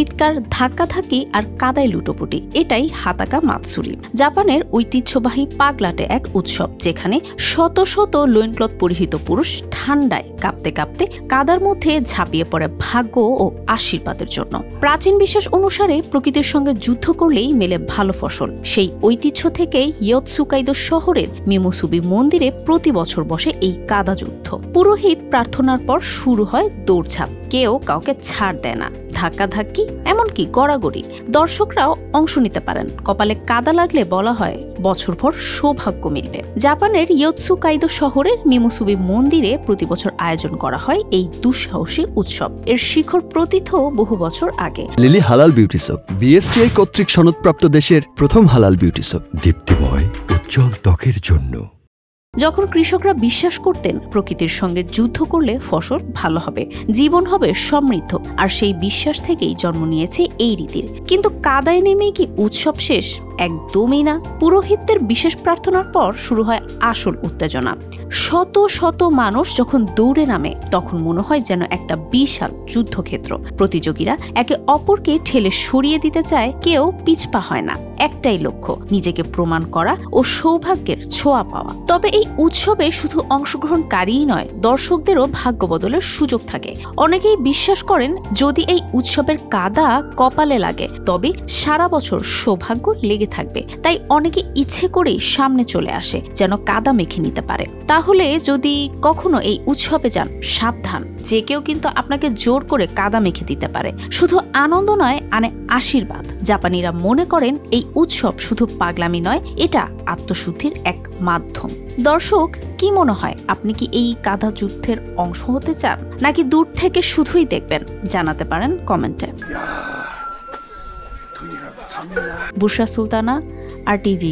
চিৎকার, ধাক্কাধাক্কি আর কাদায় লুটোপুটি, এটাই হাতাকা মাতসুরি, জাপানের ঐতিহ্যবাহী পাগলাটে এক উৎসব যেখানে শত শত লোইনক্লথ পরিহিত পুরুষ ঠান্ডায় কাঁপতে কাঁপতে কাদার মধ্যে ঝাঁপিয়ে পড়ে ভাগ্য ও আশীর্বাদের জন্য। প্রাচীন বিশ্বাস অনুসারে প্রকৃতির সঙ্গে যুদ্ধ করলেই মেলে ভালো ফসল। সেই ঐতিহ্য থেকেই ইয়োতসুকাইদো শহরের মিমোসুবি মন্দিরে প্রতি বছর বসে এই কাদা যুদ্ধ। পুরোহিত প্রার্থনার পর শুরু হয় দৌড়ঝাঁপ, কেউ কাউকে ছাড় দেয় না, ধাক্কাধাক্কি এমনকি গড়াগড়ি। দর্শকরাও অংশ নিতে পারেন। কপালে কাদা লাগলে বলা হয় বছরভর সৌভাগ্য মিলবে। জাপানের ইয়োতসুকাইদো শহরের মিমোসুবি মন্দিরে প্রতি বছর আয়োজন করা হয় এই দুঃসাহসী উৎসব। এর শিখর প্রতিথ বহু বছর আগে। লিলি হালাল বিউটি সোপ, বিএসটিআই কর্তৃক সনদপ্রাপ্ত দেশের প্রথম হালাল বিউটি সোপ, দীপ্তিময় উজ্জ্বল ত্বকের জন্য। যখন কৃষকরা বিশ্বাস করতেন প্রকৃতির সঙ্গে যুদ্ধ করলে ফসল ভালো হবে, জীবন হবে সমৃদ্ধ, আর সেই বিশ্বাস থেকেই জন্ম নিয়েছে এই রীতির। কিন্তু কাদায় নেমেই কি উৎসব শেষ? একদমই না। পুরোহিতদের বিশেষ প্রার্থনার পর শুরু হয় আসল উত্তেজনা। শত শত মানুষ যখন দৌড়ে নামে তখন মনে হয় যেন একটা বিশাল যুদ্ধক্ষেত্র। প্রতিযোগীরা একে অপরকে ঠেলে সরিয়ে দিতে চায়, কেউ পিছপা হয় না। একটাই লক্ষ্য, নিজেকে প্রমাণ করা ও সৌভাগ্যের ছোঁয়া পাওয়া। তবে এই উৎসবে শুধু অংশগ্রহণকারীই নয়, দর্শকদেরও ভাগ্য বদলের সুযোগ থাকে। অনেকেই বিশ্বাস করেন যদি এই উৎসবের কাদা কপালে লাগে তবে সারা বছর সৌভাগ্য লেগে থাকবে। তাই অনেকে ইচ্ছে করেই সামনে চলে আসে যেন কাদা মেখে নিতে পারে। তাহলে যদি কখনো এই উৎসবে যান, সাবধান, যে কেউ কিন্তু আপনাকে জোর করে কাদা মেখে দিতে পারে। শুধু আনন্দ নয়, আনে আশীর্বাদ। জাপানিরা মনে করেন এই উৎসব শুধু পাগলামি নয়, এটা আত্মশুদ্ধির এক মাধ্যম। দর্শক, কি মনে হয়, আপনি কি এই কাদা যুদ্ধের অংশ হতে চান, নাকি দূর থেকে শুধুই দেখবেন? জানাতে পারেন কমেন্টে। বুশরা সুলতানা, RTV।